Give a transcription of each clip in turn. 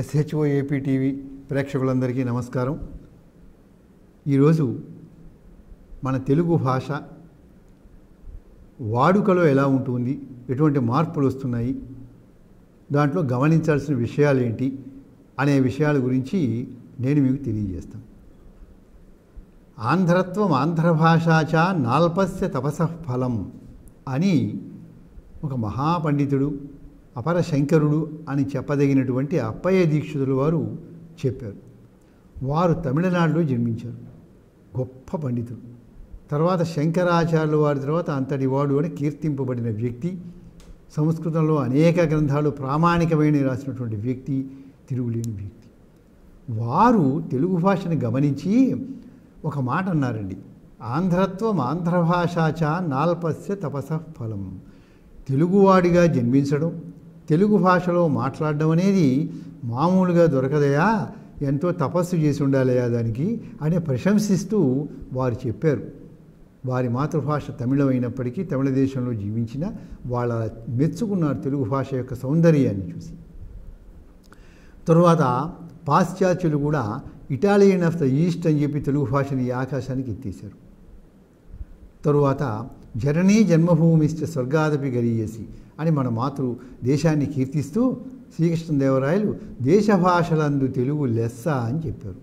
SHOAP TV ప్రేక్షకులందరికీ నమస్కారం. ఈరోజు మన తెలుగు భాష వాడుకలో ఎలా ఉంటుంది, ఎటువంటి మార్పులు వస్తున్నాయి, దాంట్లో గమనించాల్సిన విషయాలు ఏంటి అనే విషయాల గురించి నేను మీకు తెలియజేస్తాను. ఆంధ్రత్వం ఆంధ్రభాషాచ నాల్పస్య తపసః ఫలం అని ఒక మహాపండితుడు, అపర శంకరుడు అని చెప్పదగినటువంటి అప్పయ్య దీక్షితుల వారు చెప్పారు. వారు తమిళనాడులో జన్మించారు. గొప్ప పండితుడు. తర్వాత శంకరాచార్యుల వారి తర్వాత అంతటి వాడు అని కీర్తింపబడిన వ్యక్తి. సంస్కృతంలో అనేక గ్రంథాలు ప్రామాణికమైన రాసినటువంటి వ్యక్తి, తిరుగులేని వ్యక్తి. వారు తెలుగు భాషను గమనించి ఒక మాట అన్నారండి. ఆంధ్రత్వం ఆంధ్రభాషాచ నాల్పస్య తపసః ఫలం. తెలుగువాడిగా జన్మించడం, తెలుగు భాషలో మాట్లాడడం అనేది మామూలుగా దొరకదయా, ఎంతో తపస్సు చేసి ఉండాలయా దానికి అని ప్రశంసిస్తూ వారు చెప్పారు. వారి మాతృభాష తమిళం అయినప్పటికీ తమిళ దేశంలో జీవించిన వాళ్ళ మెచ్చుకున్నారు తెలుగు భాష యొక్క సౌందర్యాన్ని చూసి. తరువాత పాశ్చాత్యులు కూడా ఇటాలియన్ ఆఫ్ ద ఈస్ట్ అని చెప్పి తెలుగు భాషని ఆకాశానికి ఎత్తేశారు. తరువాత జననీ జన్మభూమిశ్చ స్వర్గాదపి గరీయసి అని మన మాతృ దేశాన్ని కీర్తిస్తూ శ్రీకృష్ణదేవరాయలు దేశ భాషలందు తెలుగు లెస్స అని చెప్పారు.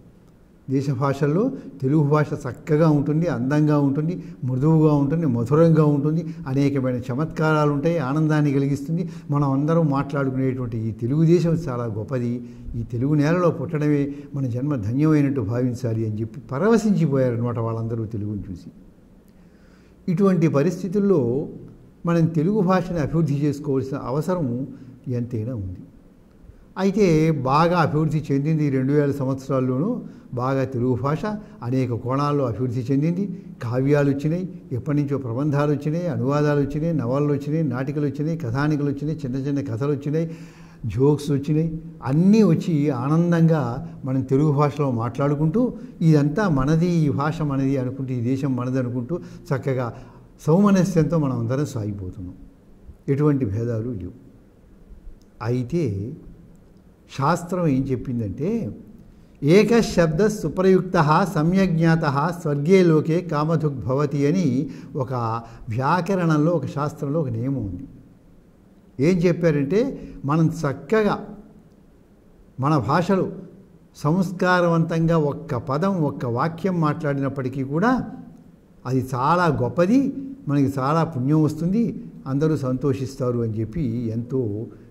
దేశ భాషల్లో తెలుగు భాష చక్కగా ఉంటుంది, అందంగా ఉంటుంది, మృదువుగా ఉంటుంది, మధురంగా ఉంటుంది, అనేకమైన చమత్కారాలు ఉంటాయి, ఆనందాన్ని కలిగిస్తుంది. మనం అందరం మాట్లాడుకునేటువంటి ఈ తెలుగుదేశం చాలా గొప్పది, ఈ తెలుగు నేలలో పుట్టడమే మన జన్మ ధన్యమైనట్టు భావించాలి అని చెప్పి పరవశించిపోయారనమాట వాళ్ళందరూ తెలుగుని చూసి. ఇటువంటి పరిస్థితుల్లో మనం తెలుగు భాషని అభివృద్ధి చేసుకోవాల్సిన అవసరం ఎంతైనా ఉంది. అయితే బాగా అభివృద్ధి చెందింది 2000 సంవత్సరాల్లోనూ బాగా తెలుగు భాష అనేక కోణాల్లో అభివృద్ధి చెందింది. కావ్యాలు వచ్చినాయి, ఎప్పటి నుంచో ప్రబంధాలు వచ్చినాయి, అనువాదాలు వచ్చినాయి, నవళ్ళు వచ్చినాయి, నాటికలు వచ్చినాయి, కథానికలు వచ్చినాయి, చిన్న చిన్న కథలు వచ్చినాయి, జోక్స్ వచ్చినాయి. అన్నీ వచ్చి ఆనందంగా మనం తెలుగు భాషలో మాట్లాడుకుంటూ ఇదంతా మనది, ఈ భాష మనది అనుకుంటూ, ఈ దేశం మనది అనుకుంటూ చక్కగా సౌమనస్యంతో మనం అందరం సాగిపోతున్నాం. ఎటువంటి భేదాలు లేవు. అయితే శాస్త్రం ఏం చెప్పిందంటే ఏక శబ్ద సుప్రయుక్త సమ్యజ్ఞాత స్వర్గే లోకే కామధుగ్భవతి అని ఒక వ్యాకరణంలో, ఒక శాస్త్రంలో ఒక నియమం ఉంది. ఏం చెప్పారంటే మనం చక్కగా మన భాషలో సంస్కారవంతంగా ఒక్క పదం, ఒక్క వాక్యం మాట్లాడినప్పటికీ కూడా అది చాలా గొప్పది, మనకి చాలా పుణ్యం వస్తుంది, అందరూ సంతోషిస్తారు అని చెప్పి ఎంతో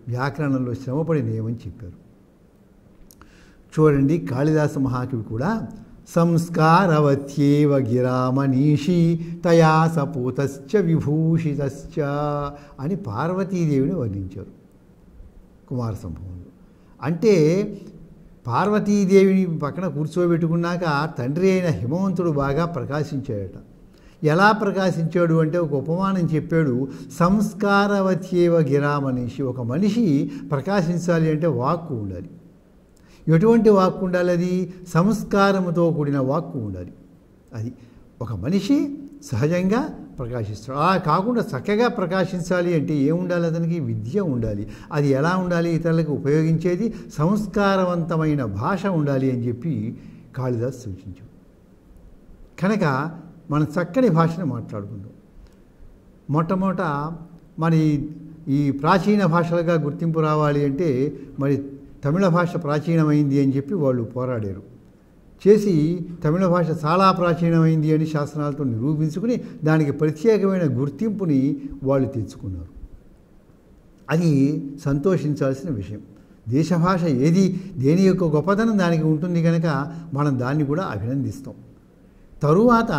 వ్యాకరణంలో శ్రమపడి నియమం చెప్పారు. చూడండి, కాళిదాస మహాకవి కూడా సంస్కారవత్యేవ గిరామనీషి తయా సపూతశ్చ విభూషితశ్చ అని పార్వతీదేవిని వర్ణించారు కుమార సంభవంలో. అంటే పార్వతీదేవిని పక్కన కూర్చోబెట్టుకున్నాక తండ్రి అయిన హిమవంతుడు బాగా ప్రకాశించాడట. ఎలా ప్రకాశించాడు అంటే ఒక ఉపమానం చెప్పాడు. సంస్కారవత్యేవ గిరామనీషి. ఒక మనిషి ప్రకాశించాలి అంటే వాక్కు ఉండాలి. ఎటువంటి వాక్కు ఉండాలి? అది సంస్కారముతో కూడిన వాక్కు ఉండాలి. అది ఒక మనిషి సహజంగా ప్రకాశిస్తాడు. అలా కాకుండా చక్కగా ప్రకాశించాలి అంటే ఏముండాలి? అతనికి విద్య ఉండాలి. అది ఎలా ఉండాలి? ఇతరులకు ఉపయోగించేది సంస్కారవంతమైన భాష ఉండాలి అని చెప్పి కాళిదాసు సూచించాడు. కనుక మనం చక్కని భాషను మాట్లాడుకుందాం. మొట్టమొదట మరి ఈ ప్రాచీన భాషలుగా గుర్తింపు రావాలి అంటే మరి తమిళ భాష ప్రాచీనమైంది అని చెప్పి వాళ్ళు పోరాడారు. చేసి తమిళ భాష చాలా ప్రాచీనమైంది అని శాస్త్రాలతో నిరూపించుకుని దానికి ప్రత్యేకమైన గుర్తింపుని వాళ్ళు తెచ్చుకున్నారు. అది సంతోషించాల్సిన విషయం. దేశ భాష ఏది, దేని యొక్క గొప్పతనం దానికి ఉంటుంది కనుక మనం దాన్ని కూడా అభినందిస్తాం. తరువాత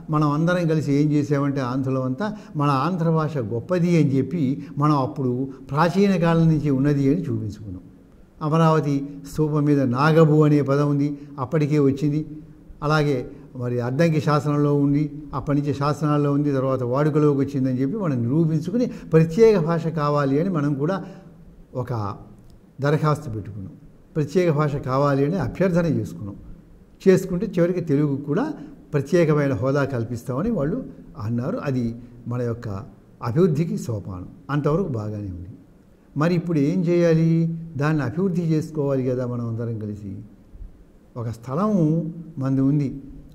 మనం అందరం కలిసి ఏం చేసామంటే ఆంధ్రులమంతా మన ఆంధ్ర భాష గొప్పది అని చెప్పి మనం అప్పుడు ప్రాచీన కాలం నుంచి ఉన్నది అని చూపించుకున్నాం. అమరావతి స్తూపం మీద నాగబు అనే పదం ఉంది, అప్పటికే వచ్చింది. అలాగే మరి అద్దంకి శాసనంలో ఉంది, అప్పటి నుంచి శాసనాల్లో ఉంది, తర్వాత వాడుకలోకి వచ్చిందని చెప్పి మనం నిరూపించుకుని ప్రత్యేక భాష కావాలి అని మనం కూడా ఒక దరఖాస్తు పెట్టుకున్నాం. ప్రత్యేక భాష కావాలి అని అభ్యర్థన చేసుకుంటే చివరికి తెలుగు కూడా ప్రత్యేకమైన హోదా కల్పిస్తామని వాళ్ళు అన్నారు. అది మన యొక్క అభివృద్ధికి సోపానం. అంతవరకు బాగానే ఉంది. మరి ఇప్పుడు ఏం చేయాలి? దాన్ని అభివృద్ధి చేసుకోవాలి కదా మనం అందరం కలిసి. ఒక స్థలం మంది ఉంది,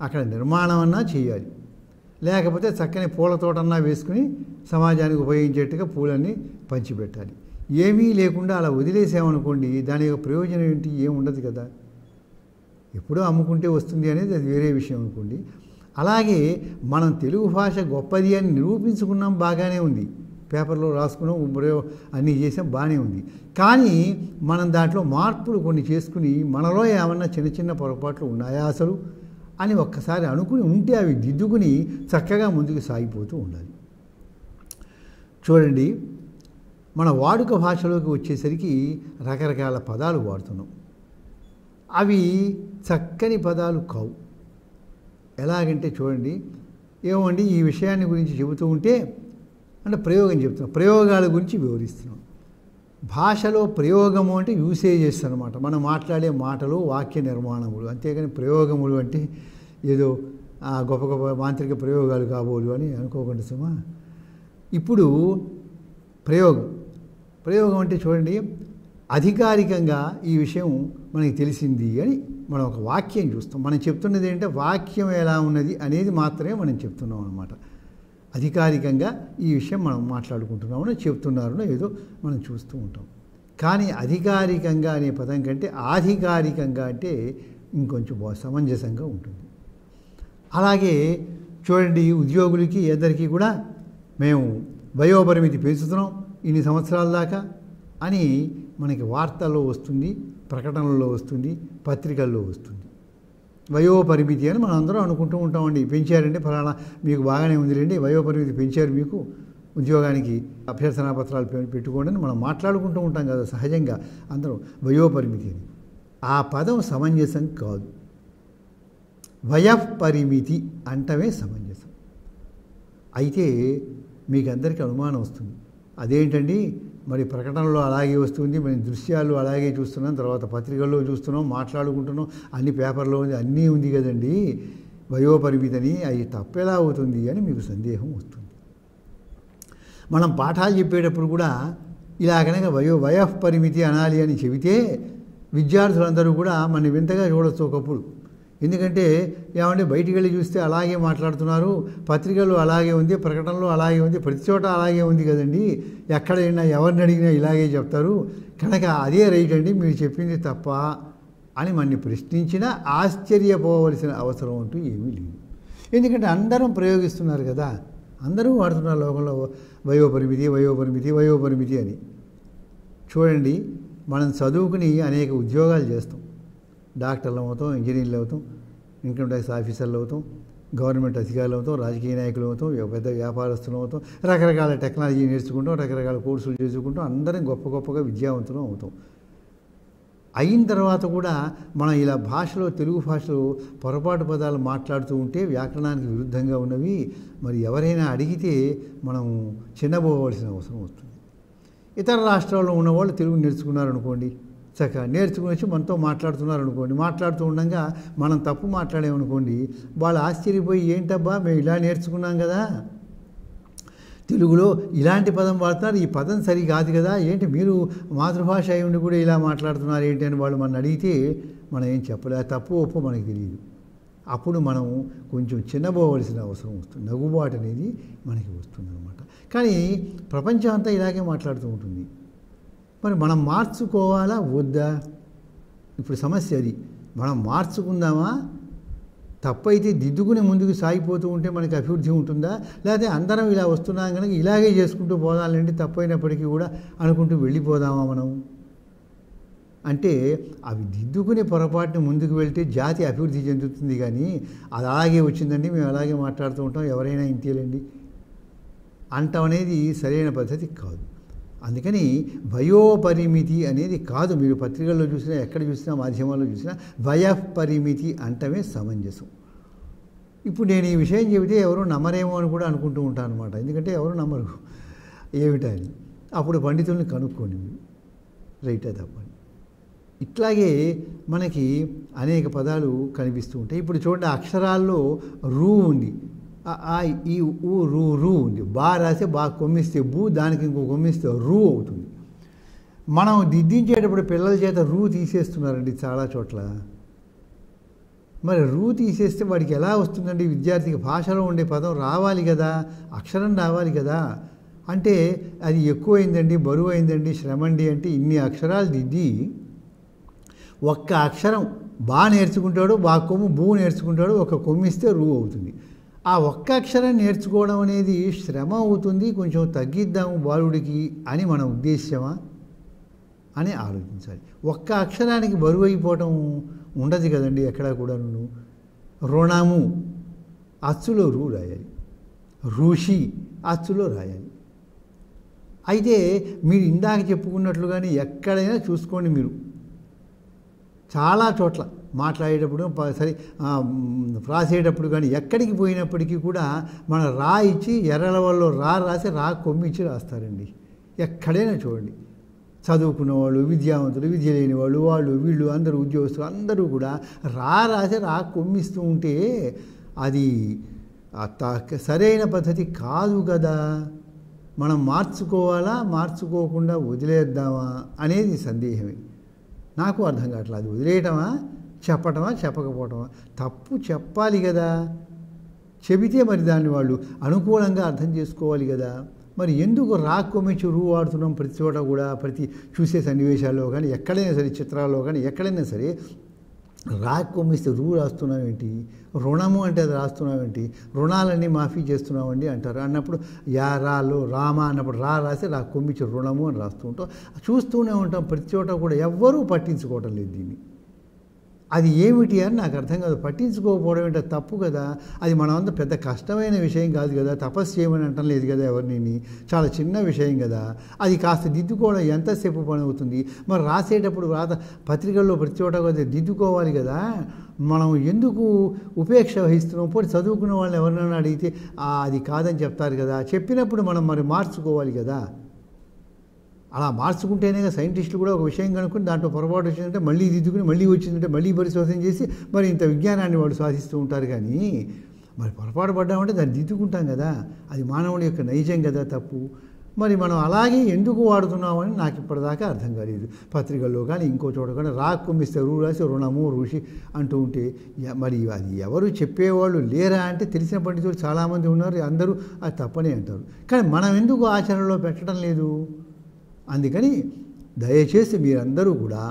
అక్కడ నిర్మాణం అన్నా చేయాలి, లేకపోతే చక్కని పూల తోటన్నా వేసుకుని సమాజానికి ఉపయోగించేట్టుగా పూలన్నీ పంచిపెట్టాలి. ఏమీ లేకుండా అలా వదిలేసామనుకోండి, దాని యొక్క ప్రయోజనం ఏంటి? ఏం ఉండదు కదా. ఎప్పుడో అమ్ముకుంటే వస్తుంది అనేది అది వేరే విషయం అనుకోండి. అలాగే మనం తెలుగు భాష గొప్పది అని నిరూపించుకున్నాం, బాగానే ఉంది, పేపర్లో రాసుకున్నాం, అన్నీ చేసాం, బాగానే ఉంది. కానీ మనం దాంట్లో మార్పులు కొన్ని చేసుకుని మనలో ఏమన్నా చిన్న చిన్న పొరపాట్లు ఉన్నాయా అసలు అని ఒక్కసారి అనుకుని ఉంటే అవి దిద్దుకుని చక్కగా ముందుకు సాగిపోతూ ఉండాలి. చూడండి, మన వాడుక భాషలోకి వచ్చేసరికి రకరకాల పదాలు వాడుతున్నాం. అవి చక్కని పదాలు కావు. ఎలాగంటే చూడండి, ఏమండి ఈ విషయాన్ని గురించి చెబుతూ ఉంటే అంటే ప్రయోగం చెప్తున్నాం, ప్రయోగాల గురించి వివరిస్తున్నాం. భాషలో ప్రయోగము అంటే యూసేజెస్ అనమాట, మనం మాట్లాడే మాటలు, వాక్య నిర్మాణములు. అంతేగాని ప్రయోగములు అంటే ఏదో గొప్ప గొప్ప మాంత్రిక ప్రయోగాలు కాబోలు అని అనుకోకుండా సుమా. ఇప్పుడు ప్రయోగం అంటే చూడండి, అధికారికంగా ఈ విషయం మనకి తెలిసింది అని మనం ఒక వాక్యం చూస్తాం. మనం చెప్తున్నది ఏంటంటే వాక్యం ఎలా ఉన్నది అనేది మాత్రమే మనం చెప్తున్నాం అన్నమాట. అధికారికంగా ఈ విషయం మనం మాట్లాడుకుంటున్నామని చెప్తున్నారనో ఏదో మనం చూస్తూ ఉంటాం. కానీ అధికారికంగా అనే పదం కంటే ఆధికారికంగా అంటే ఇంకొంచెం సమంజసంగా ఉంటుంది. అలాగే చూడండి, ఉద్యోగులకి అందరికీ కూడా మేము వయోపరిమితి పెంచుతున్నాం ఇన్ని సంవత్సరాల దాకా అని మనకి వార్తల్లో వస్తుంది, ప్రకటనల్లో వస్తుంది, పత్రికల్లో వస్తుంది. వయోపరిమితి అని మనం అందరం అనుకుంటూ ఉంటామండి. పెంచారండి, ఫలానా మీకు బాగానే ఉందిలేండి, వయోపరిమితి పెంచారు, మీకు ఉద్యోగానికి అభ్యర్థనా పత్రాలు పెట్టుకోండి అని మనం మాట్లాడుకుంటూ ఉంటాం కదా సహజంగా అందరం. వయోపరిమితి అని ఆ పదం సమంజసం కాదు. వయఃపరిమితి అంటమే సమంజసం. అయితే మీకు అందరికీ అనుమానం వస్తుంది, అదేంటండి మరి ప్రకటనలో అలాగే వస్తుంది, మరి దృశ్యాలు అలాగే చూస్తున్నాం, తర్వాత పత్రికల్లో చూస్తున్నాం, మాట్లాడుకుంటున్నాం, అన్ని పేపర్లో ఉంది, అన్నీ ఉంది కదండి, వయోపరిమితిని అవి తప్పెలా అవుతుంది అని మీకు సందేహం వస్తుంది. మనం పాఠాలు చెప్పేటప్పుడు కూడా ఇలాగనే వయఃపరిమితి అనాలి అని చెబితే విద్యార్థులందరూ కూడా మన వింతగా చూడొచ్చు ఒకప్పుడు. ఎందుకంటే ఏమంటే బయటికి వెళ్ళి చూస్తే అలాగే మాట్లాడుతున్నారు, పత్రికల్లో అలాగే ఉంది, ప్రకటనలో అలాగే ఉంది, ప్రతి చోట అలాగే ఉంది కదండి, ఎక్కడైనా ఎవరిని అడిగినా ఇలాగే చెప్తారు, కనుక అదే రైట్ అండి, మీరు చెప్పింది తప్ప అని మనని ప్రశ్నించినా ఆశ్చర్యపోవలసిన అవసరం అంటూ ఏమీ లేదు. ఎందుకంటే అందరం ప్రయోగిస్తున్నారు కదా, అందరూ వాడుతున్నారు లోకంలో వయోపరిమితి అని. చూడండి, మనం చదువుకుని అనేక ఉద్యోగాలు చేస్తాం, డాక్టర్లు అవుతాం, ఇంజనీర్లు అవుతాం, ఇన్కమ్ ట్యాక్స్ ఆఫీసర్లు అవుతాం, గవర్నమెంట్ అధికారులు అవుతాం, రాజకీయ నాయకులు అవుతాం, పెద్ద వ్యాపారస్తులు అవుతాం, రకరకాల టెక్నాలజీ నేర్చుకుంటాం, రకరకాల కోర్సులు చేసుకుంటాం, అందరం గొప్పగా విద్యావంతులు అవుతాం. అయిన తర్వాత కూడా మనం ఇలా భాషలో, తెలుగు భాషలో పొరపాటు పదాలు మాట్లాడుతూ ఉంటే వ్యాకరణానికి విరుద్ధంగా ఉన్నవి మరి ఎవరైనా అడిగితే మనం చిన్నపోవలసిన అవసరం వస్తుంది. ఇతర రాష్ట్రాల్లో ఉన్నవాళ్ళు తెలుగు నేర్చుకున్నారనుకోండి, చక్కగా నేర్చుకుని వచ్చి మనతో మాట్లాడుతున్నారు అనుకోండి, మాట్లాడుతూ ఉండగా మనం తప్పు మాట్లాడామనుకోండి, వాళ్ళు ఆశ్చర్యపోయి ఏంటబ్బా మేము ఇలా నేర్చుకున్నాం కదా, తెలుగులో ఇలాంటి పదం వాడుతున్నారు, ఈ పదం సరి కాదు కదా, ఏంటి మీరు మాతృభాష అయి ఉండి కూడా ఇలా మాట్లాడుతున్నారు ఏంటి అని వాళ్ళు మనం అడిగితే మనం ఏం చెప్పలే, తప్పు ఒప్పు మనకి తెలియదు. అప్పుడు మనం కొంచెం చిన్నపోవలసిన అవసరం వస్తుంది, నవ్వుబాటు అనేది మనకి వస్తుంది అన్నమాట. కానీ ప్రపంచం అంతా ఇలాగే మాట్లాడుతూ ఉంటుంది. మరి మనం మార్చుకోవాలా వద్దా? ఇప్పుడు సమస్య అది. మనం మార్చుకుందామా? తప్పైతే దిద్దుకుని ముందుకు సాగిపోతూ ఉంటే మనకి అభివృద్ధి ఉంటుందా? లేకపోతే అందరం ఇలా వస్తున్నాం కనుక ఇలాగే చేసుకుంటూ పోదాలంటే తప్పైనప్పటికీ కూడా అనుకుంటూ వెళ్ళిపోదామా మనం? అంటే అవి దిద్దుకునే పొరపాటుని ముందుకు వెళ్తే జాతి అభివృద్ధి చెందుతుంది. కానీ అది అలాగే వచ్చిందండి, మేము అలాగే మాట్లాడుతూ ఉంటాం, ఎవరైనా ఇంతేలేండి అంటాం అనేది సరైన పద్ధతి కాదు. అందుకని వయోపరిమితి అనేది కాదు, మీరు పత్రికల్లో చూసినా, ఎక్కడ చూసినా, మాధ్యమాల్లో చూసినా వయఃపరిమితి అంటమే సమంజసం. ఇప్పుడు నేను ఈ విషయం చెబితే ఎవరు నమ్మరేమో అని కూడా అనుకుంటూ ఉంటాను అనమాట. ఎందుకంటే ఎవరు నమ్మరు ఏమిటా అని. అప్పుడు పండితుల్ని కనుక్కోండి మీరు, రైటే తప్పని. ఇట్లాగే మనకి అనేక పదాలు కనిపిస్తూ ఉంటాయి. ఇప్పుడు చూడండి, అక్షరాల్లో రూ ఉంది, ఈ ఊ రూ రూ ఉంది. బా రాస్తే బా కొమ్మిస్తే బూ, దానికి ఇంకో కొమ్మిస్తే రూ అవుతుంది. మనం దిద్దించేటప్పుడు పిల్లల చేత రూ తీసేస్తున్నారండి చాలా చోట్ల. మరి రూ తీసేస్తే వాడికి ఎలా వస్తుందండి? విద్యార్థికి భాషలో ఉండే పదం రావాలి కదా, అక్షరం రావాలి కదా. అంటే అది ఎక్కువైందండి, బరువు అయిందండి, శ్రమండి అంటే ఇన్ని అక్షరాలు దిద్ది ఒక్క అక్షరం బా నేర్చుకుంటాడు, బా కొమ్ము బూ నేర్చుకుంటాడు, ఒక కొమ్మిస్తే రూ అవుతుంది. ఆ ఒక్క అక్షరం నేర్చుకోవడం అనేది శ్రమ అవుతుంది, కొంచెం తగ్గిద్దాము బాలుడికి అని మన ఉద్దేశ్యమా అని ఆలోచించాలి. ఒక్క అక్షరానికి బరువు అయిపోవటం ఉండదు కదండి ఎక్కడా కూడా. రుణము అచ్చులో రూ రాయాలి, ఋషి అచ్చులో రాయాలి. అయితే మీరు ఇందాక చెప్పుకున్నట్లుగానే ఎక్కడైనా చూసుకోండి, మీరు చాలా చోట్ల మాట్లాడేటప్పుడు సరే రాసేటప్పుడు కానీ ఎక్కడికి పోయినప్పటికీ కూడా మన రా ఇచ్చి ఎర్రల వల్ల రా రాసి రా కొమ్మిచ్చి రాస్తారండి. ఎక్కడైనా చూడండి, చదువుకున్న వాళ్ళు, విద్యావంతులు, విద్య లేని వాళ్ళు, వాళ్ళు వీళ్ళు అందరూ ఉద్యోగస్తులు అందరూ కూడా రా రాసి రా కొమ్మిస్తూ ఉంటే అది సరైన పద్ధతి కాదు కదా. మనం మార్చుకోవాలా, మార్చుకోకుండా వదిలేద్దామా అనేది సందేహమే. నాకు అర్థం కావట్లేదు. అది వదిలేయటమా, చెప్పటమా, చెప్పకపోవటమా? తప్పు చెప్పాలి కదా, చెబితే మరి దాన్ని వాళ్ళు అనుకూలంగా అర్థం చేసుకోవాలి కదా. మరి ఎందుకు రా కొమ్మిచ్చి రూ వాడుతున్నాం ప్రతి చోట కూడా? ప్రతి చూసే సన్నివేశాల్లో కానీ ఎక్కడైనా సరే, చిత్రాల్లో కానీ ఎక్కడైనా సరే రా కొమ్మిస్తే రూ రాస్తున్నాం ఏంటి? రుణము అంటే అది రాస్తున్నాం ఏంటి? రుణాలన్నీ మాఫీ చేస్తున్నామండి అంటారు. అన్నప్పుడు యా రాలో రామ అన్నప్పుడు రా రాసి రా కొమ్మిచ్చి రుణము అని రాస్తూ ఉంటాం. చూస్తూనే ఉంటాం ప్రతి చోట కూడా. ఎవ్వరూ పట్టించుకోవటం లేదు దీన్ని. అది ఏమిటి అని నాకు అర్థం కాదు. పట్టించుకోకపోవడం ఏంటో తప్పు కదా. అది మనమంతా పెద్ద కష్టమైన విషయం కాదు కదా, తపస్సు చేయమని అంటం లేదు కదా ఎవరిని, చాలా చిన్న విషయం కదా. అది కాస్త దిద్దుకోవడం ఎంతసేపు పని అవుతుంది? మరి రాసేటప్పుడు పత్రికల్లో ప్రతి చోట కూడా దిద్దుకోవాలి కదా. మనం ఎందుకు ఉపేక్ష వహిస్తున్నాం? పోటీ చదువుకున్న వాళ్ళని ఎవరినైనా అడిగితే అది కాదని చెప్తారు కదా. చెప్పినప్పుడు మనం మరి మార్చుకోవాలి కదా. అలా మార్చుకుంటేనే సైంటిస్టులు కూడా ఒక విషయం కనుక్కొని దాంట్లో పొరపాటు వచ్చిందంటే మళ్ళీ దిద్దుకుని, మళ్ళీ వచ్చిందంటే మళ్ళీ పరిశోధన చేసి మరి ఇంత విజ్ఞానాన్ని వాళ్ళు సాధిస్తూ ఉంటారు. కానీ మరి పొరపాటు పడ్డామంటే దాన్ని దిద్దుకుంటాం కదా. అది మానవుడి యొక్క నైజం కదా, తప్పు. మరి మనం అలాగే ఎందుకు వాడుతున్నామని నాకు ఇప్పటిదాకా అర్థం కాలేదు. పత్రికల్లో కానీ ఇంకో చోట కానీ రా కొమ్మిస్తే రూ రాసి రుణము ఋషి అంటూ ఉంటే మరి అది ఎవరు చెప్పేవాళ్ళు లేరా అంటే తెలిసిన పండితులు చాలామంది ఉన్నారు, అందరూ అది తప్పనే అంటారు. కానీ మనం ఎందుకు ఆచరణలో పెట్టడం లేదు? అందుకని దయచేసి మీరందరూ కూడా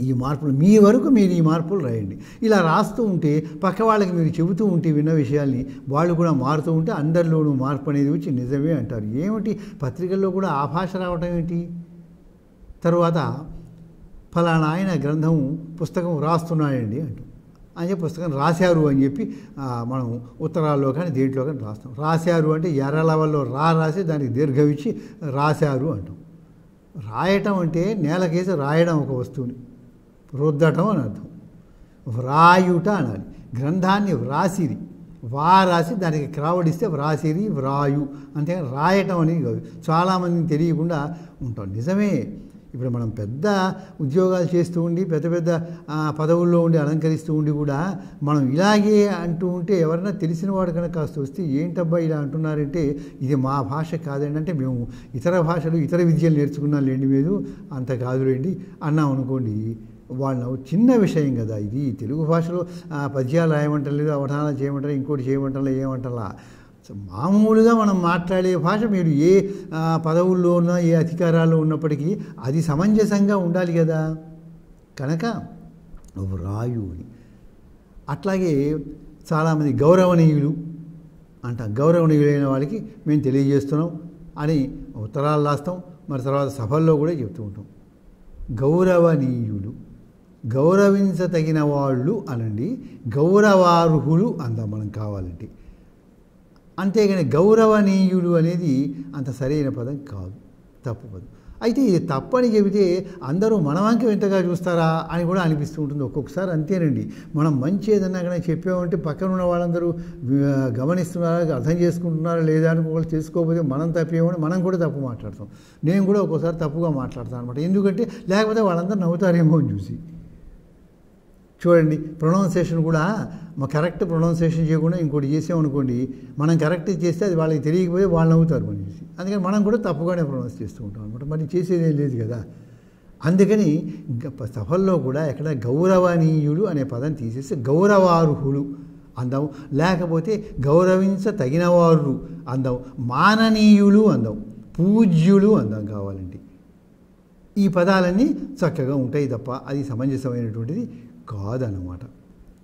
ఈ మార్పులు మీ వరకు మీరు ఈ మార్పులు రాయండి. ఇలా రాస్తూ ఉంటే పక్క వాళ్ళకి మీరు చెబుతూ ఉంటే విన్న విషయాల్ని వాళ్ళు కూడా మారుతూ ఉంటే అందరిలోనూ మార్పు అనేది వచ్చి నిజమే అంటారు. ఏమిటి పత్రికల్లో కూడా ఆ భాష రావటం ఏంటి? తరువాత ఫలానా ఆయన గ్రంథం పుస్తకం రాస్తున్నాడండి అంటూ అని చెప్పి పుస్తకం రాశారు అని చెప్పి మనం ఉత్తరాల్లో కానీ దేంట్లో కానీ రాస్తాం. రాశారు అంటే ఎర్రల వల్ల రా రాసి దానికి దీర్ఘం ఇచ్చి రాశారు అంటాం. రాయటం అంటే నేలకేసి రాయడం ఒక వస్తువుని, రుద్దటం అని అర్థం. వ్రాయుట అనాలి. గ్రంథాన్ని వ్రాసిరి, వా రాసి దానికి క్రావడిస్తే వ్రాసిరి వ్రాయు, అంతే రాయటం అనేది కాదు. చాలామందికి తెలియకుండా ఉంటాం. నిజమే, ఇప్పుడు మనం పెద్ద ఉద్యోగాలు చేస్తూ ఉండి పెద్ద పెద్ద పదవుల్లో ఉండి అలంకరిస్తూ ఉండి కూడా మనం ఇలాగే అంటూ ఉంటే ఎవరైనా తెలిసిన వాడు కనుక కాస్త వస్తే ఏంటబ్బా ఇలా అంటున్నారంటే ఇది మా భాష కాదండి అంటే మేము ఇతర భాషలు ఇతర విద్యలు నేర్చుకున్నాం లేండి, మీరు అంత కాదులేండి అన్నాం అనుకోండి. వాళ్ళు చిన్న విషయం కదా ఇది. తెలుగు భాషలో పద్యాలు రాయమంటలేదు, అవధానాలు చేయమంటారు, ఇంకోటి చేయమంటారా, ఏమంటారా. మామూలుగా మనం మాట్లాడే భాష మీరు ఏ పదవుల్లో ఉన్నా ఏ అధికారాల్లో ఉన్నప్పటికీ అది సమంజసంగా ఉండాలి కదా. కనుక వ్రాయు అని. అట్లాగే చాలామంది గౌరవనీయులు అంటాం. గౌరవనీయులైన వాళ్ళకి మేము తెలియజేస్తున్నాం అని ఉత్తరాలు రాస్తాం. మరి తర్వాత సభల్లో కూడా చెప్తూ ఉంటాం. గౌరవనీయులు, గౌరవించదగిన వాళ్ళు అనండి, గౌరవార్హులు అందాం మనం కావాలంటే. అంతేగాని గౌరవనీయులు అనేది అంత సరైన పదం కాదు, తప్పు పదం. అయితే ఇది తప్పని చెబితే అందరూ మన వంక వింతగా చూస్తారా అని కూడా అనిపిస్తూ ఉంటుంది ఒక్కొక్కసారి. అంతేనండి, మనం మంచి ఏదన్నా కానీ చెప్పామంటే పక్కన ఉన్న వాళ్ళందరూ గమనిస్తున్నారా, అర్థం చేసుకుంటున్నారా లేదా అని ఒకళ్ళు తెలుసుకోకపోతే మనం తప్పేమని మనం కూడా తప్పు మాట్లాడతాం. నేను కూడా ఒక్కోసారి తప్పుగా మాట్లాడతాను అనమాట. ఎందుకంటే లేకపోతే వాళ్ళందరూ నవ్వుతారేమో అని చూసి. చూడండి, ప్రొనౌన్సియేషన్ కూడా కరెక్ట్ ప్రొనౌన్సియేషన్ చేయకుండా ఇంకోటి చేసామనుకోండి, మనం కరెక్ట్ చేస్తే అది వాళ్ళకి తెలియకపోతే వాళ్ళు నవ్వుతారు మనం చేసి. అందుకని మనం కూడా తప్పుగానే ప్రొనౌన్స్ చేస్తూ ఉంటాం అనమాట. మరి చేసేదేం లేదు కదా. అందుకని సభల్లో కూడా ఎక్కడ గౌరవనీయులు అనే పదం తీసేసి గౌరవార్హులు అందాం, లేకపోతే గౌరవించతగినవారు అందాం, మాననీయులు అందాం, పూజ్యులు అందాం కావాలండి. ఈ పదాలన్నీ చక్కగా ఉంటాయి తప్ప అది సమంజసమైనటువంటిది కాదన్నమాట.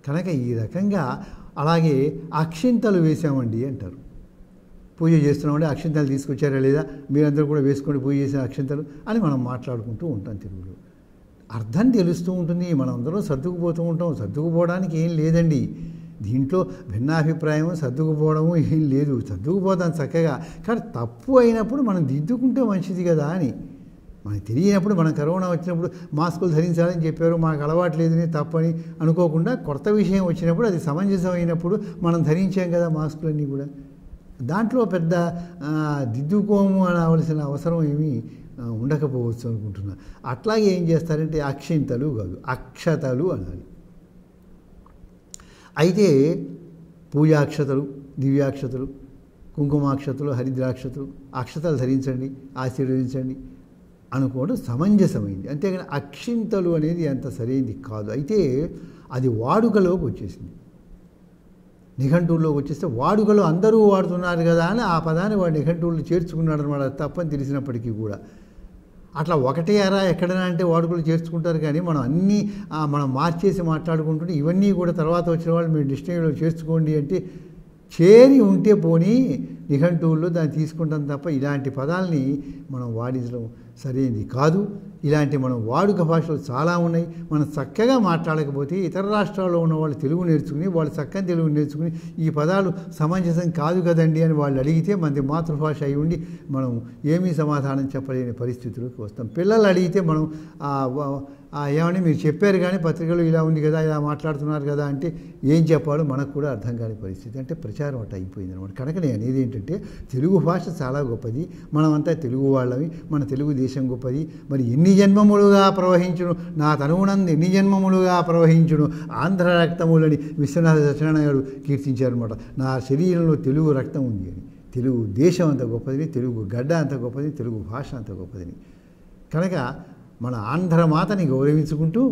కనుక ఈ రకంగా అలాగే అక్షింతలు వేసామండి అంటారు. పూజ చేస్తున్నామంటే అక్షింతలు తీసుకొచ్చారా లేదా, మీరందరూ కూడా వేసుకొని పూజ చేసిన అక్షింతలు అని మనం మాట్లాడుకుంటూ ఉంటాం. తెలుగులో అర్థం తెలుస్తూ ఉంటుంది, మనం అందరం సర్దుకుపోతూ ఉంటాం. సర్దుకుపోవడానికి ఏం లేదండి, దీంట్లో భిన్నాభిప్రాయం సర్దుకుపోవడము ఏం లేదు. సర్దుకుపోతాం చక్కగా, కానీ తప్పు అయినప్పుడు మనం దిద్దుకుంటే మంచిది కదా అని. మనకు తెలియనప్పుడు, మనం కరోనా వచ్చినప్పుడు మాస్కులు ధరించాలని చెప్పారు, మాకు అలవాటు లేదని తప్పని అనుకోకుండా కొత్త విషయం వచ్చినప్పుడు అది సమంజసమైనప్పుడు మనం ధరించాం కదా మాస్కులన్నీ కూడా. దాంట్లో పెద్ద దిద్దుకోము అనవలసిన అవసరం ఏమీ ఉండకపోవచ్చు అనుకుంటున్నా. అట్లాగే ఏం చేస్తారంటే అక్షింతలు కాదు, అక్షతలు అనాలి. అయితే పూజాక్షతలు, దివ్యాక్షతలు, కుంకుమాక్షతలు, హరిద్రాక్షతలు, అక్షతలు ధరించండి, ఆశీర్వదించండి అనుకోవడం సమంజసమైంది. అంతేగాని అక్షింతలు అనేది అంత సరైనది కాదు. అయితే అది వాడుకలోకి వచ్చేసింది, నిఘంటువుల్లోకి వచ్చేస్తే వాడుకలో అందరూ వాడుతున్నారు కదా అని ఆ పదాన్ని వాడు నిఘంటువులు చేర్చుకున్నాడు అనమాట. తప్పని తెలిసినప్పటికీ కూడా అట్లా ఒకటే అరా ఎక్కడైనా అంటే వాడుకలు చేర్చుకుంటారు. కానీ మనం అన్నీ మనం మార్చేసి మాట్లాడుకుంటుంటే ఇవన్నీ కూడా తర్వాత వచ్చిన వాళ్ళు మీరు డిక్షనరీలో చేర్చుకోండి అంటే చేరి ఉంటే పోనీ నిఘంటువుల్లో దాన్ని తీసుకుంటాం తప్ప ఇలాంటి పదాలని మనం వాడించడం సరైనది కాదు. ఇలాంటి మనం వాడుక భాషలు చాలా ఉన్నాయి. మనం చక్కగా మాట్లాడకపోతే ఇతర రాష్ట్రాల్లో ఉన్న వాళ్ళు తెలుగు నేర్చుకుని, వాళ్ళు చక్కని తెలుగు నేర్చుకుని ఈ పదాలు సమంజసం కాదు కదండి అని వాళ్ళు అడిగితే మనది మాతృభాష అయి ఉండి మనం ఏమీ సమాధానం చెప్పలేని పరిస్థితులకు వస్తాం. పిల్లలు అడిగితే మనం ఏమని మీరు చెప్పారు కానీ పత్రికలు ఇలా ఉంది కదా, ఇలా మాట్లాడుతున్నారు కదా అంటే ఏం చెప్పాలో మనకు కూడా అర్థం కాని పరిస్థితి. అంటే ప్రచారం అట్లా అయిపోయింది అనమాట. కనుక నేను అనేది ఏంటంటే తెలుగు భాష చాలా గొప్పది, మనమంతా తెలుగు వాళ్ళవి, మన తెలుగుదేశం గొప్పది. మరి ఎన్ని జన్మములుగా ప్రవహించును నా తనువునందు ఎన్ని జన్మములుగా ప్రవహించును ఆంధ్ర రక్తములని విశ్వనాథ సత్యనారాయణ గారు కీర్తించారనమాట. నా శరీరంలో తెలుగు రక్తం ఉంది అని, తెలుగు దేశం అంత గొప్పదని, తెలుగు గడ్డ అంత గొప్పదని, తెలుగు భాష అంత గొప్పదని. కనుక మన ఆంధ్రమాతని గౌరవించుకుంటూ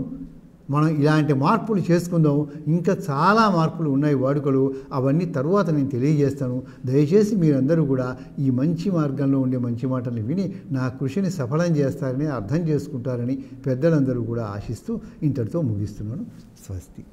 మనం ఇలాంటి మార్పులు చేసుకుందాం. ఇంకా చాలా మార్పులు ఉన్నాయి వాడుకలు, అవన్నీ తరువాత నేను తెలియజేస్తాను. దయచేసి మీరందరూ కూడా ఈ మంచి మార్గంలో ఉండే మంచి మాటలు విని నా కృషిని సఫలం చేస్తారని, అర్థం చేసుకుంటారని పెద్దలందరూ కూడా ఆశిస్తూ ఇంతటితో ముగిస్తున్నాను. స్వస్తి.